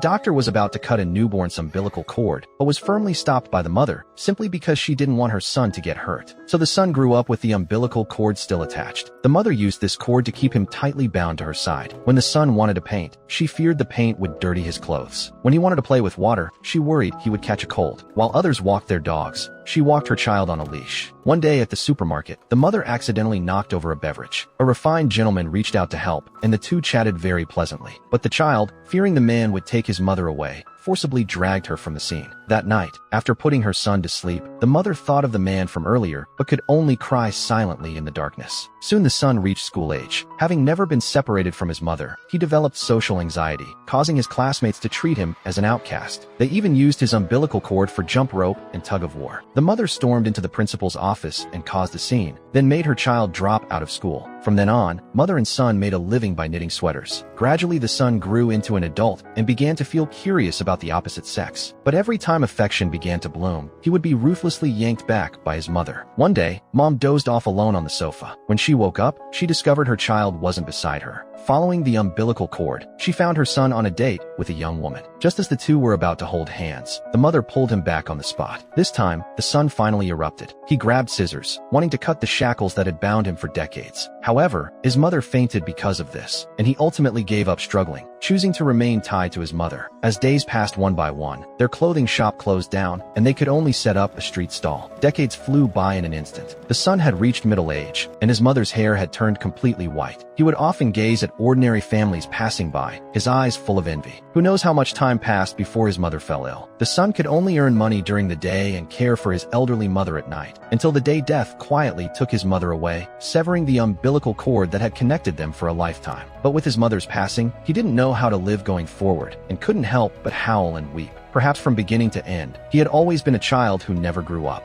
doctor was about to cut a newborn's umbilical cord, but was firmly stopped by the mother, simply because she didn't want her son to get hurt. So the son grew up with the umbilical cord still attached. The mother used this cord to keep him tightly bound to her side. When the son wanted to paint, she feared the paint would dirty his clothes. When he wanted to play with water, she worried he would catch a cold. While others walked their dogs, she walked her child on a leash. One day at the supermarket, the mother accidentally knocked over a beverage. A refined gentleman reached out to help, and the two chatted very pleasantly. But the child, fearing the man would take his mother away, forcibly dragged her from the scene. That night, after putting her son to sleep, the mother thought of the man from earlier, but could only cry silently in the darkness. Soon the son reached school age. Having never been separated from his mother, he developed social anxiety, causing his classmates to treat him as an outcast. They even used his umbilical cord for jump rope and tug-of-war. The mother stormed into the principal's office and caused a scene, then made her child drop out of school. From then on, mother and son made a living by knitting sweaters. Gradually, the son grew into an adult and began to feel curious about the opposite sex. But every time affection began to bloom, he would be ruthlessly yanked back by his mother. One day, mom dozed off alone on the sofa. When she woke up, she discovered her child wasn't beside her. Following the umbilical cord, she found her son on a date with a young woman. Just as the two were about to hold hands, the mother pulled him back on the spot. This time, the son finally erupted. He grabbed scissors, wanting to cut the shackles that had bound him for decades. However, his mother fainted because of this, and he ultimately gave up struggling, choosing to remain tied to his mother. As days passed one by one, their clothing shop closed down, and they could only set up a street stall. Decades flew by in an instant. The son had reached middle age, and his mother's hair had turned completely white. He would often gaze at ordinary families passing by, his eyes full of envy. Who knows how much time passed before his mother fell ill? The son could only earn money during the day and care for his elderly mother at night, until the day death quietly took his mother away, severing the umbilical cord that had connected them for a lifetime. But with his mother's passing, he didn't know how to live going forward, and couldn't help but howl and weep. Perhaps from beginning to end, he had always been a child who never grew up.